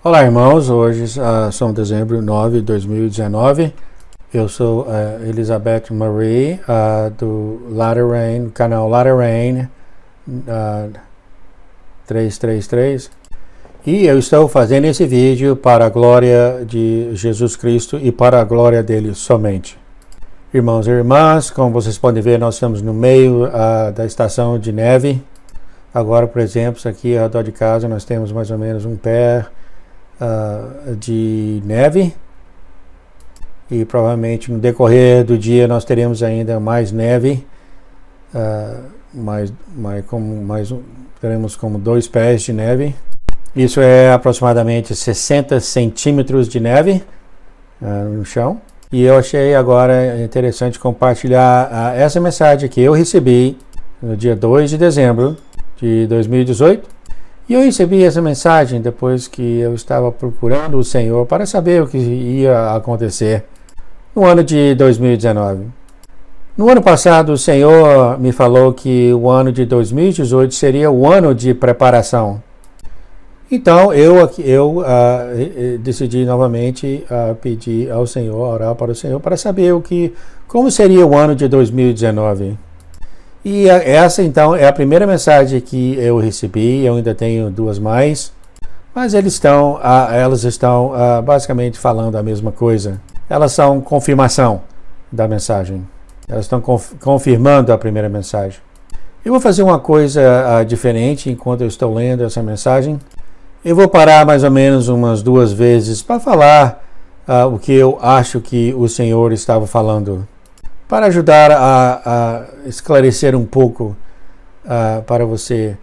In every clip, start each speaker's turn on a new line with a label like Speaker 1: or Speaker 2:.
Speaker 1: Olá, irmãos. Hoje são dezembro 9 de 2019. Eu sou Elizabeth Marie, do Latter Rain, canal Latter Rain 333. E eu estou fazendo esse vídeo para a glória de Jesus Cristo e para a glória dele somente. Irmãos e irmãs, como vocês podem ver, nós estamos no meio da estação de neve. Agora, por exemplo, aqui ao redor de casa nós temos mais ou menos um pé de neve, e provavelmente no decorrer do dia nós teremos ainda mais neve, teremos como 2 pés de neve. Isso é aproximadamente 60 centímetros de neve no chão. E eu achei agora interessante compartilhar essa mensagem que eu recebi no dia 2 de dezembro de 2018. E eu recebi essa mensagem depois que eu estava procurando o Senhor para saber o que ia acontecer no ano de 2019. No ano passado, o Senhor me falou que o ano de 2018 seria o ano de preparação. Então, eu decidi novamente pedir ao Senhor, orar para o Senhor, para saber como seria o ano de 2019. E essa, então, é a primeira mensagem que eu recebi. Eu ainda tenho 2 mais, mas elas estão basicamente falando a mesma coisa. Elas são confirmação da mensagem. Elas estão confirmando a primeira mensagem. Eu vou fazer uma coisa diferente enquanto eu estou lendo essa mensagem. Eu vou parar mais ou menos umas 2 vezes para falar o que eu acho que o Senhor estava falando, para ajudar a esclarecer um pouco para você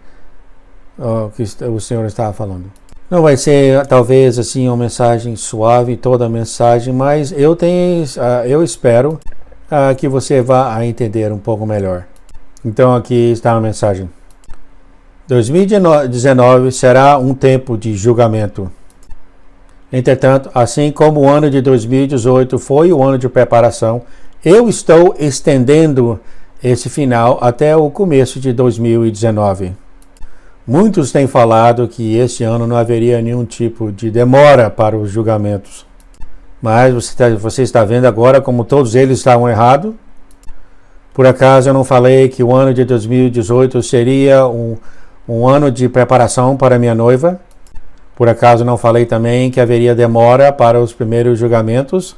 Speaker 1: o que o Senhor estava falando. Não vai ser talvez assim uma mensagem suave, toda a mensagem, mas eu espero que você vá entender um pouco melhor. Então aqui está a mensagem. 2019 será um tempo de julgamento. Entretanto, assim como o ano de 2018 foi o ano de preparação, eu estou estendendo esse final até o começo de 2019. Muitos têm falado que este ano não haveria nenhum tipo de demora para os julgamentos. Mas você está vendo agora como todos eles estavam errados? Por acaso eu não falei que o ano de 2018 seria um ano de preparação para minha noiva? Por acaso não falei também que haveria demora para os primeiros julgamentos?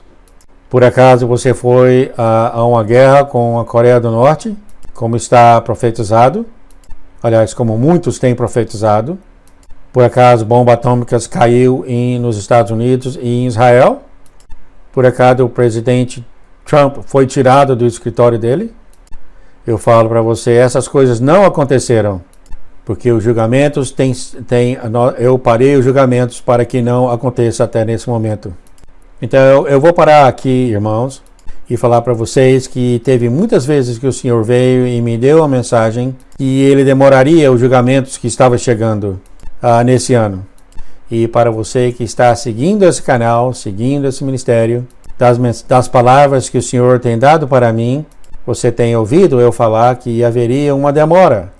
Speaker 1: Por acaso você foi a uma guerra com a Coreia do Norte, como está profetizado? Aliás, como muitos têm profetizado. Por acaso bomba atômica caiu nos Estados Unidos e em Israel? Por acaso o presidente Trump foi tirado do escritório dele? Eu falo para você, essas coisas não aconteceram, porque os julgamentos eu parei os julgamentos para que não aconteça até nesse momento. Então eu vou parar aqui, irmãos, e falar para vocês que teve muitas vezes que o Senhor veio e me deu a mensagem e ele demoraria os julgamentos que estavam chegando nesse ano. E para você que está seguindo esse canal, seguindo esse ministério, das palavras que o Senhor tem dado para mim, você tem ouvido eu falar que haveria uma demora.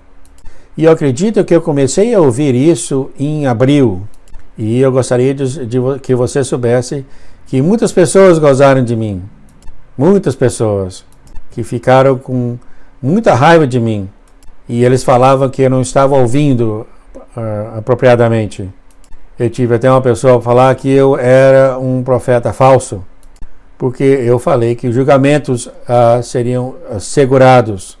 Speaker 1: E eu acredito que eu comecei a ouvir isso em abril. E eu gostaria que você soubesse que muitas pessoas gozaram de mim. Muitas pessoas que ficaram com muita raiva de mim. E eles falavam que eu não estava ouvindo apropriadamente. Eu tive até uma pessoa falar que eu era um profeta falso, porque eu falei que os julgamentos seriam segurados.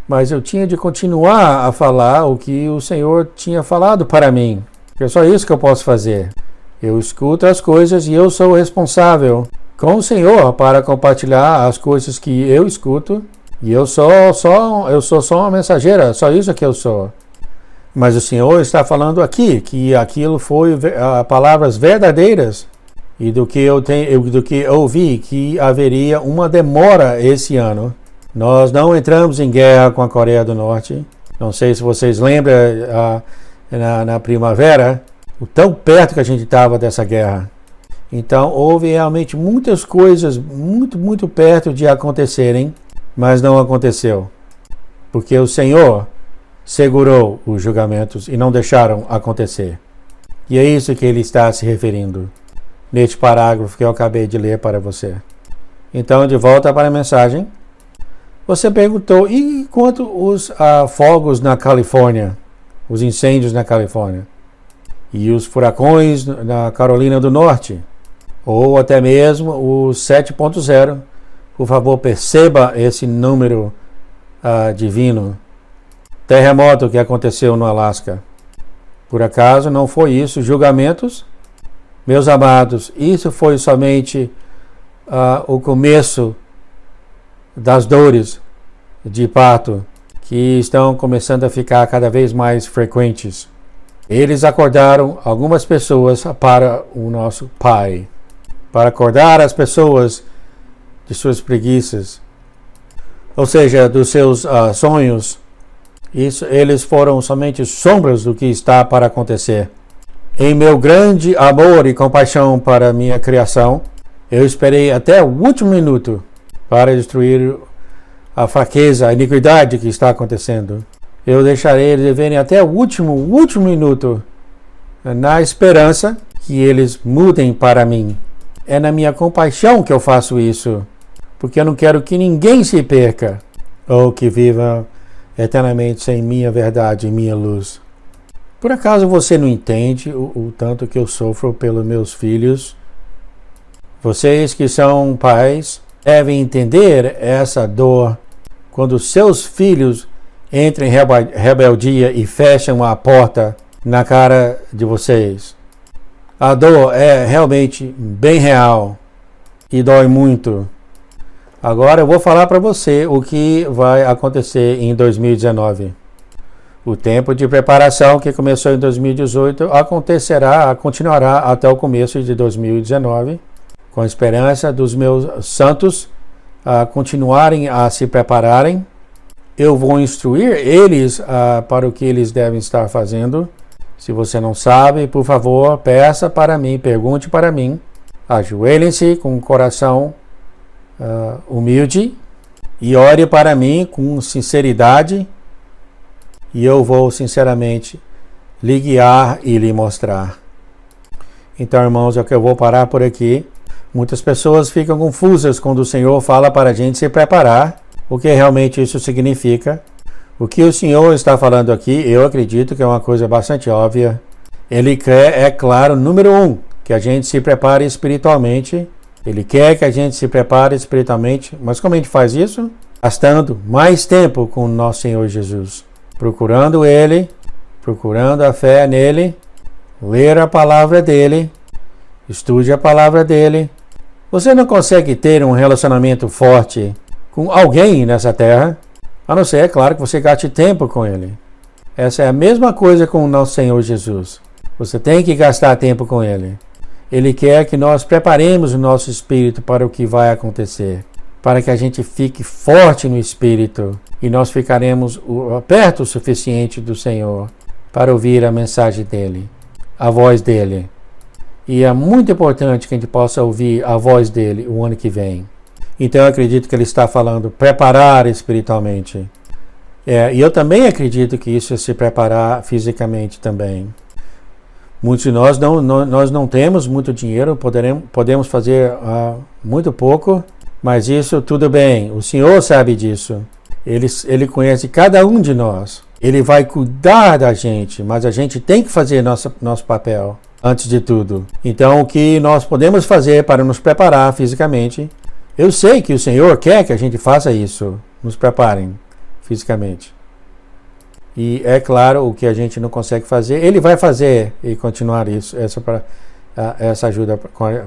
Speaker 1: Mas eu tinha de continuar a falar o que o Senhor tinha falado para mim. É só isso que eu posso fazer. Eu escuto as coisas e eu sou responsável com o Senhor para compartilhar as coisas que eu escuto. E eu sou só uma mensageira, só isso que eu sou. Mas o Senhor está falando aqui que aquilo foi palavras verdadeiras. E do que eu ouvi que haveria uma demora esse ano. Nós não entramos em guerra com a Coreia do Norte. Não sei se vocês lembram na primavera, o tão perto que a gente estava dessa guerra. Então, houve realmente muitas coisas muito perto de acontecerem, mas não aconteceu. Porque o Senhor segurou os julgamentos e não deixaram acontecer. E é isso que ele está se referindo neste parágrafo que eu acabei de ler para você. Então, de volta para a mensagem. Você perguntou, e quanto os fogos na Califórnia, os incêndios na Califórnia, e os furacões na Carolina do Norte, ou até mesmo o 7.0? Por favor, perceba esse número divino. Terremoto que aconteceu no Alasca. Por acaso não foi isso? Julgamentos? Meus amados, isso foi somente o começo das dores de parto que estão começando a ficar cada vez mais frequentes. Eles acordaram algumas pessoas para o nosso Pai, para acordar as pessoas de suas preguiças, ou seja, dos seus sonhos. Eles foram somente sombras do que está para acontecer. Em meu grande amor e compaixão para a minha criação, eu esperei até o último minuto para destruir a fraqueza, a iniquidade que está acontecendo. Eu deixarei eles verem até o último minuto, na esperança que eles mudem para mim. É na minha compaixão que eu faço isso, porque eu não quero que ninguém se perca, ou que viva eternamente sem minha verdade e minha luz. Por acaso você não entende o tanto que eu sofro pelos meus filhos? Vocês que são pais devem entender essa dor quando seus filhos entram em rebeldia e fecham a porta na cara de vocês. A dor é realmente bem real e dói muito. Agora eu vou falar para você o que vai acontecer em 2019. O tempo de preparação que começou em 2018 continuará até o começo de 2019, com a esperança dos meus santos continuarem a se prepararem. Eu vou instruir eles para o que eles devem estar fazendo. Se você não sabe, por favor, peça para mim, pergunte para mim. Ajoelhem-se com o coração humilde e ore para mim com sinceridade. E eu vou, sinceramente, lhe guiar e lhe mostrar. Então, irmãos, é que eu vou parar por aqui. Muitas pessoas ficam confusas quando o Senhor fala para a gente se preparar. O que realmente isso significa. O que o Senhor está falando aqui, eu acredito que é uma coisa bastante óbvia. Ele quer, é claro, número 1, que a gente se prepare espiritualmente. Ele quer que a gente se prepare espiritualmente. Mas como a gente faz isso? Gastando mais tempo com o nosso Senhor Jesus. Procurando Ele, procurando a fé nele, ler a palavra dele, estude a palavra dele. Você não consegue ter um relacionamento forte com alguém nessa terra, a não ser, é claro, que você gaste tempo com ele. Essa é a mesma coisa com o nosso Senhor Jesus. Você tem que gastar tempo com ele. Ele quer que nós preparemos o nosso espírito para o que vai acontecer, para que a gente fique forte no espírito e nós ficaremos perto o suficiente do Senhor para ouvir a mensagem dele, a voz dele. E é muito importante que a gente possa ouvir a voz dele o ano que vem. Então eu acredito que ele está falando preparar espiritualmente. E eu também acredito que isso é se preparar fisicamente também. Muitos de nós não temos muito dinheiro, podemos fazer muito pouco, mas isso tudo bem. O Senhor sabe disso. Ele conhece cada um de nós. Ele vai cuidar da gente, mas a gente tem que fazer nosso papel antes de tudo. Então, o que nós podemos fazer para nos preparar fisicamente, eu sei que o Senhor quer que a gente faça isso, nos preparem fisicamente. E é claro, o que a gente não consegue fazer, Ele vai fazer e continuar isso, essa ajuda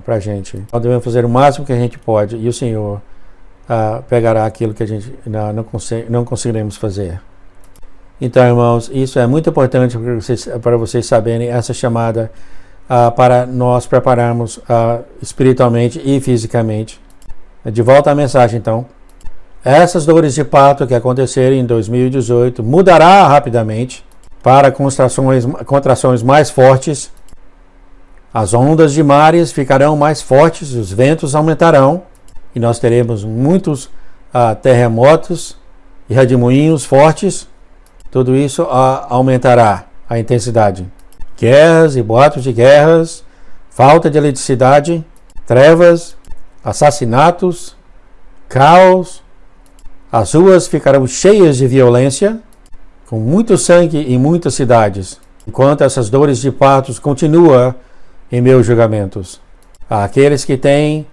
Speaker 1: para a gente. Nós devemos fazer o máximo que a gente pode e o Senhor pegará aquilo que a gente não conseguiremos fazer. Então, irmãos, isso é muito importante para vocês saberem, essa chamada para nós prepararmos espiritualmente e fisicamente. De volta à mensagem, então. Essas dores de parto que aconteceram em 2018 mudará rapidamente para contrações mais fortes. As ondas de mares ficarão mais fortes, os ventos aumentarão e nós teremos muitos terremotos e redemoinhos fortes. Tudo isso aumentará a intensidade. guerras e boatos de guerras, falta de eletricidade, trevas, assassinatos, caos. As ruas ficarão cheias de violência, com muito sangue em muitas cidades, enquanto essas dores de partos continuam em meus julgamentos. Aqueles que têm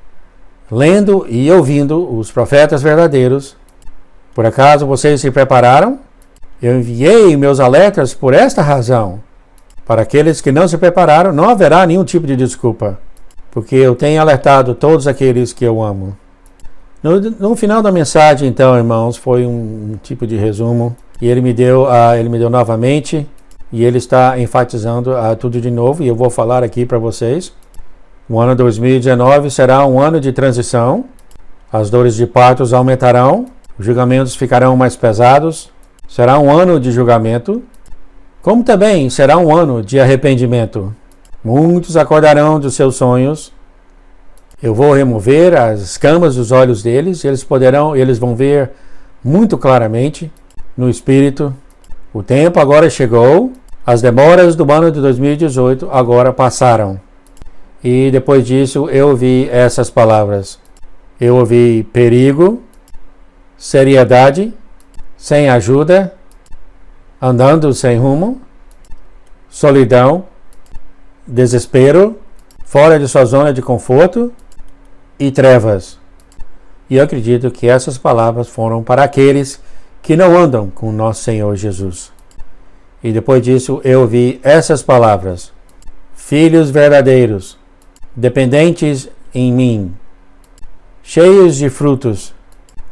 Speaker 1: lendo e ouvindo os profetas verdadeiros, por acaso vocês se prepararam? Eu enviei meus alertas por esta razão. Para aqueles que não se prepararam, não haverá nenhum tipo de desculpa, porque eu tenho alertado todos aqueles que eu amo. No final da mensagem, então, irmãos, foi um tipo de resumo, e ele me deu novamente, e ele está enfatizando tudo de novo, e eu vou falar aqui para vocês. O ano 2019 será um ano de transição, as dores de partos aumentarão, os julgamentos ficarão mais pesados, será um ano de julgamento, como também será um ano de arrependimento. Muitos acordarão dos seus sonhos. Eu vou remover as escamas dos olhos deles, eles vão ver muito claramente no espírito. O tempo agora chegou, as demoras do ano de 2018 agora passaram. E depois disso eu ouvi essas palavras. Eu ouvi perigo, seriedade, sem ajuda, andando sem rumo, solidão, desespero, fora de sua zona de conforto e trevas. E eu acredito que essas palavras foram para aqueles que não andam com nosso Senhor Jesus. E depois disso eu ouvi essas palavras: filhos verdadeiros, dependentes em mim, cheios de frutos,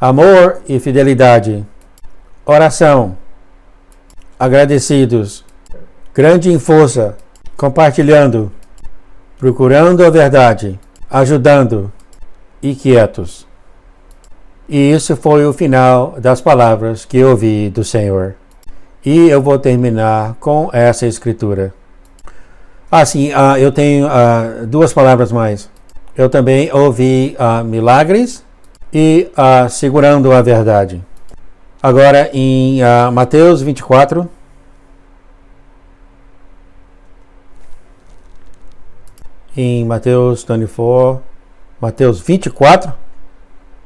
Speaker 1: amor e fidelidade, oração, agradecidos, grande em força, compartilhando, procurando a verdade, ajudando e quietos. E isso foi o final das palavras que eu ouvi do Senhor. E eu vou terminar com essa escritura. Sim, eu tenho duas palavras mais. Eu também ouvi milagres e segurando a verdade. Agora em Mateus 24. Em Mateus 24,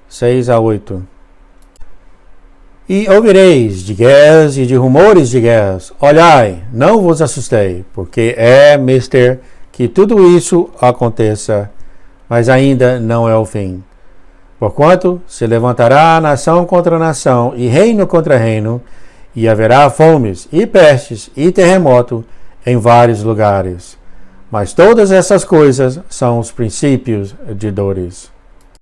Speaker 1: 6 a 8. E ouvireis de guerras e de rumores de guerras. Olhai, não vos assustei, porque é mister que tudo isso aconteça, mas ainda não é o fim. Porquanto se levantará nação contra nação, e reino contra reino, e haverá fomes, e pestes, e terremoto em vários lugares. Mas todas essas coisas são os princípios de dores.